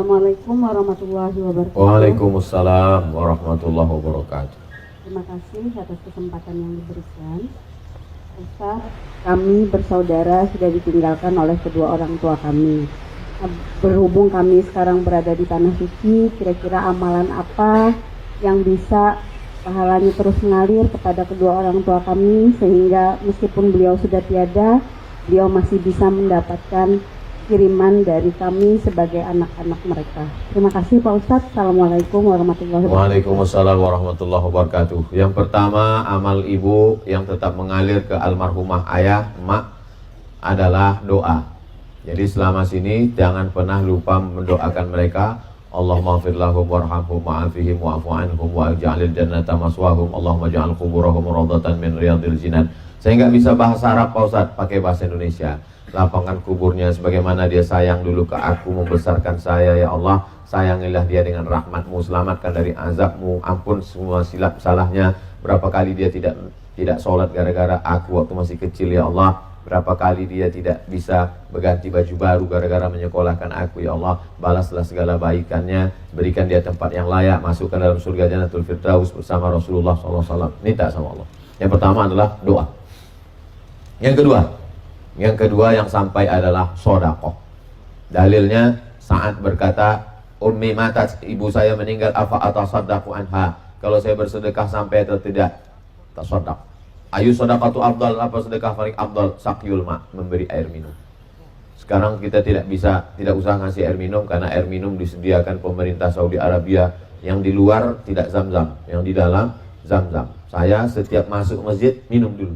Assalamualaikum warahmatullahi wabarakatuh. Waalaikumsalam warahmatullahi wabarakatuh. Terima kasih atas kesempatan yang diberikan. Ustaz, kami bersaudara sudah ditinggalkan oleh kedua orang tua kami. Berhubung kami sekarang berada di Tanah Suci, kira-kira amalan apa yang bisa pahalanya terus mengalir kepada kedua orang tua kami, sehingga meskipun beliau sudah tiada, beliau masih bisa mendapatkan kiriman dari kami sebagai anak-anak mereka. Terima kasih Pak Ustadz. Assalamualaikum warahmatullahi wabarakatuh. Waalaikumsalam warahmatullahi wabarakatuh. Yang pertama, amal ibu yang tetap mengalir ke almarhumah ayah, emak adalah doa. Jadi selama sini jangan pernah lupa mendoakan mereka. Allahumma ighfir lahum warhamhum wa'afihim wa'fu anhum wa'jalil jannata maswahum. Allahumma ja'al quburahum rawdatan min riyadil jinan. Saya nggak bisa bahasa Arab Pak Ustadz, pakai bahasa Indonesia. Lapangkan kuburnya sebagaimana dia sayang dulu ke aku, membesarkan saya, ya Allah. Sayangilah dia dengan rahmatmu, selamatkan dari azabmu, ampun semua silap salahnya. Berapa kali dia tidak sholat gara-gara aku waktu masih kecil, ya Allah. Berapa kali dia tidak bisa berganti baju baru gara-gara menyekolahkan aku, ya Allah. Balaslah segala baikannya, berikan dia tempat yang layak, masukkan dalam surga Jannatul Firdaus bersama Rasulullah SAW. Minta sama Allah. Yang pertama adalah doa. Yang kedua yang sampai adalah sodakoh. Dalilnya saat berkata, Ummi matat, ibu saya meninggal, afa atasaddaqu anha. Kalau saya bersedekah sampai atau tidak? Tasaddaq. Ayu sodakatu afdal, apa sedekah paling afdal? Sakyul ma, memberi air minum. Sekarang kita tidak usah ngasih air minum, karena air minum disediakan pemerintah Saudi Arabia. Yang di luar tidak zam-zam, yang di dalam zam-zam. Saya setiap masuk masjid minum dulu.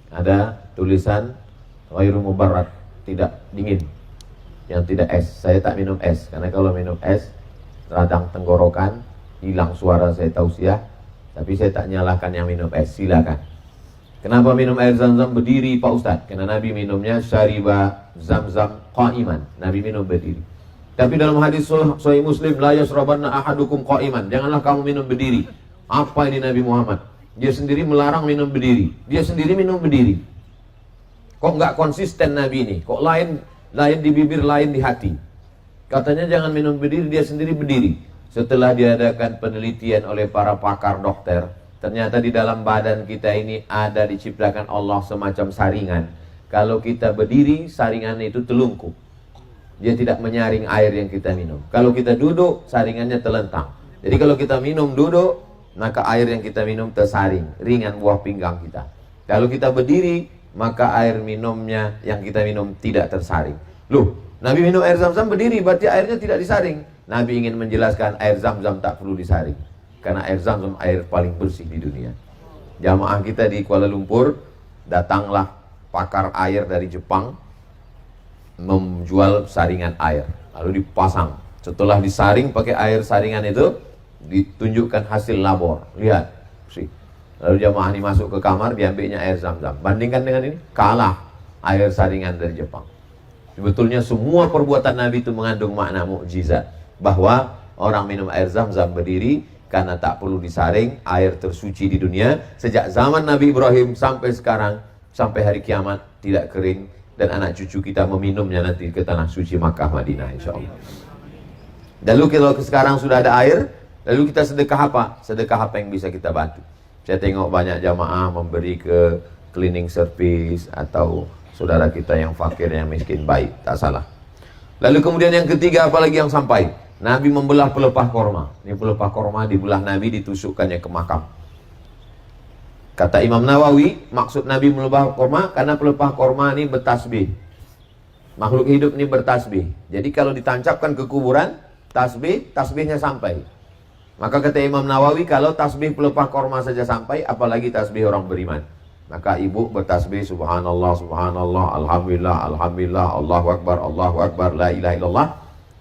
Ada tulisan ghairu mubarrad, tidak dingin, yang tidak es. Saya tak minum es, karena kalau minum es radang tenggorokan, hilang suara saya tausiah. Tapi saya tak nyalahkan yang minum es, silakan. Kenapa minum air zam-zam berdiri Pak Ustadz? Karena Nabi minumnya syariba zam-zam qa'iman. Nabi minum berdiri. Tapi dalam hadis Sahih Muslim, la yasrabanna ahadukum qa'iman. Janganlah kamu minum berdiri. Apa ini Nabi Muhammad? Dia sendiri melarang minum berdiri. Dia sendiri minum berdiri. Kok nggak konsisten Nabi ini? Kok lain di bibir, lain di hati? Katanya jangan minum berdiri, dia sendiri berdiri. Setelah diadakan penelitian oleh para pakar dokter, ternyata di dalam badan kita ini ada diciptakan Allah semacam saringan. Kalau kita berdiri, saringan itu telungkup. Dia tidak menyaring air yang kita minum. Kalau kita duduk, saringannya telentang. Jadi kalau kita minum duduk, maka air yang kita minum tersaring, ringan buah pinggang kita. Kalau kita berdiri, maka air minumnya yang kita minum tidak tersaring. Loh, Nabi minum air zam-zam berdiri, berarti airnya tidak disaring. Nabi ingin menjelaskan air zam-zam tak perlu disaring. Karena air zam-zam air paling bersih di dunia. Jamaah kita di Kuala Lumpur, datanglah pakar air dari Jepang menjual saringan air, lalu dipasang. Setelah disaring pakai air saringan itu, ditunjukkan hasil labor. Lihat, sih. Lalu jamaah ini masuk ke kamar, diambilnya air zam-zam. Bandingkan dengan ini, kalah air saringan dari Jepang. Sebetulnya semua perbuatan Nabi itu mengandung makna mukjizat, bahwa orang minum air zam-zam berdiri karena tak perlu disaring, air tersuci di dunia sejak zaman Nabi Ibrahim sampai sekarang, sampai hari kiamat tidak kering, dan anak cucu kita meminumnya nanti ke tanah suci Makkah Madinah insyaallah. Lalu kalau sekarang sudah ada air, lalu kita sedekah apa? Sedekah apa yang bisa kita bantu? Saya tengok banyak jamaah memberi ke cleaning service atau saudara kita yang fakir, yang miskin, baik, tak salah. Lalu kemudian yang ketiga, apalagi yang sampai? Nabi membelah pelepah korma. Ini pelepah korma dibelah Nabi, ditusukkannya ke makam. Kata Imam Nawawi, maksud Nabi membelah korma karena pelepah korma ini bertasbih. Makhluk hidup ini bertasbih. Jadi kalau ditancapkan ke kuburan, tasbihnya sampai. Maka kata Imam Nawawi, kalau tasbih pelepah korma saja sampai, apalagi tasbih orang beriman. Maka ibu bertasbih subhanallah, subhanallah, alhamdulillah, alhamdulillah, Allahu akbar, la ilaha illallah.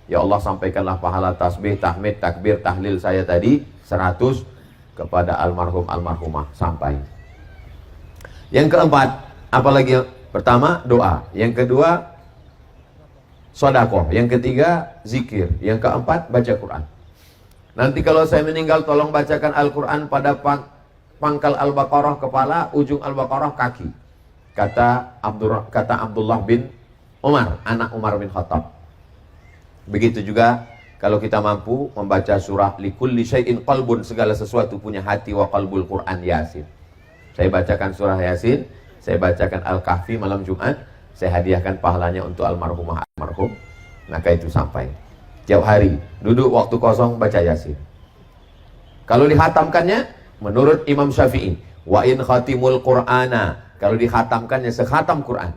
Ya Allah, sampaikanlah pahala tasbih, tahmid, takbir, tahlil saya tadi 100 kepada almarhum almarhumah sampai. Yang keempat, apalagi? Pertama doa, yang kedua sedekah, yang ketiga zikir, yang keempat baca Quran. Nanti kalau saya meninggal, tolong bacakan Al-Quran pada pangkal Al-Baqarah kepala, ujung Al-Baqarah kaki. Kata Abdullah bin Umar, anak Umar bin Khattab. Begitu juga Kalau kita mampu membaca surah likulli syai'in qalbun, segala sesuatu punya hati, wa qalbul Quran Yasin. Saya bacakan surah Yasin, saya bacakan Al-Kahfi malam Jumat, saya hadiahkan pahalanya untuk almarhumah almarhum. Maka itu sampai. Tiap hari duduk waktu kosong baca Yasin. Kalau dihatamkannya menurut Imam Syafi'i, wa in khatimul Qur'ana, kalau dihatamkannya sekhatam Quran.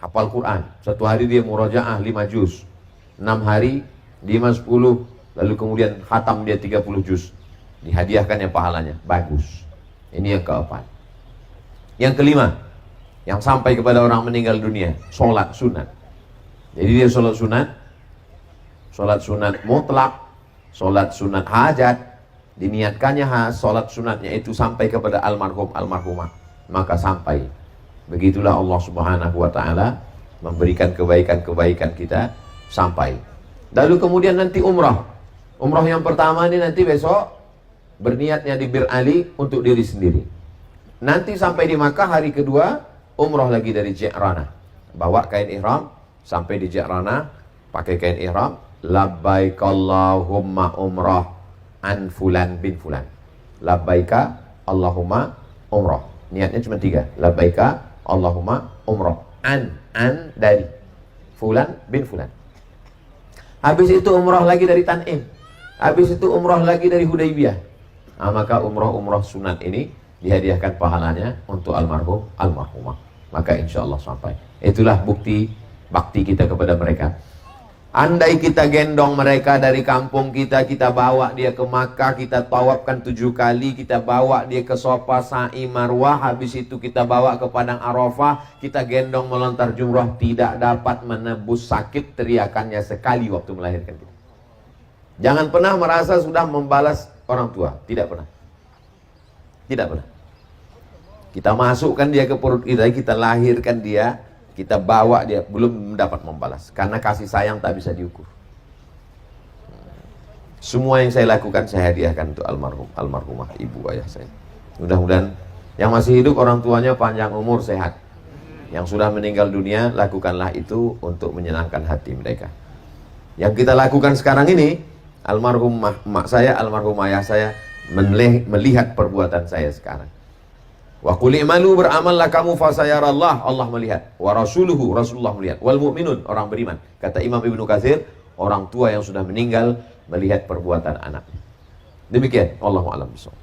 Hafal Quran. Satu hari dia murajaah 5 juz. 6 hari 5, 10, lalu kemudian khatam dia 30 juz. Dihadiahkan yang pahalanya. Bagus. Ini yang keempat. Yang kelima, yang sampai kepada orang meninggal dunia, sholat sunat. Jadi dia sholat sunat mutlak, sholat sunat hajat, diniatkannya sholat sunatnya itu sampai kepada almarhum almarhumah, maka sampai. Begitulah Allah Subhanahu wa ta'ala memberikan kebaikan-kebaikan kita sampai. Lalu kemudian nanti umrah yang pertama ini nanti besok berniatnya di Bir Ali untuk diri sendiri. Nanti sampai di Makkah hari kedua umrah lagi dari Ji'rana, bawa kain ihram sampai di Ji'rana, pakai kain ihram, labbaik Allahumma umrah an fulan bin fulan. Labbaika Allahumma umrah. Niatnya cuma 3. Labbaika Allahumma umrah an dari fulan bin fulan. Habis itu umrah lagi dari Tan'im. Habis itu umrah lagi dari Hudaybiyah. Nah, maka umrah sunat ini dihadiahkan pahalanya untuk almarhum almarhumah. Maka insya Allah sampai. Itulah bukti bakti kita kepada mereka. Andai kita gendong mereka dari kampung kita, kita bawa dia ke Makkah, kita tawafkan 7 kali, kita bawa dia ke Safa, Sa'i, Marwah, habis itu kita bawa ke Padang Arafah, kita gendong melontar jumrah, tidak dapat menebus sakit teriakannya sekali waktu melahirkan kita. Jangan pernah merasa sudah membalas orang tua, tidak pernah. Tidak pernah. Kita masukkan dia ke perut kita lahirkan dia, kita bawa dia, belum dapat membalas. Karena kasih sayang tak bisa diukur. Semua yang saya lakukan saya hadiahkan untuk almarhumah ibu ayah saya. Mudah-mudahan yang masih hidup orang tuanya panjang umur, sehat. Yang sudah meninggal dunia, lakukanlah itu untuk menyenangkan hati mereka. Yang kita lakukan sekarang ini, almarhum mak saya, almarhum ayah saya melihat perbuatan saya sekarang. Wa qul i'malu, beramallah kamu fasayarallah, Allah melihat. Wa rasuluhu, Rasulullah melihat. Wal mu'minun, orang beriman. Kata Imam Ibnu Katsir, orang tua yang sudah meninggal melihat perbuatan anak. Demikian, wallahu a'lam bishawab.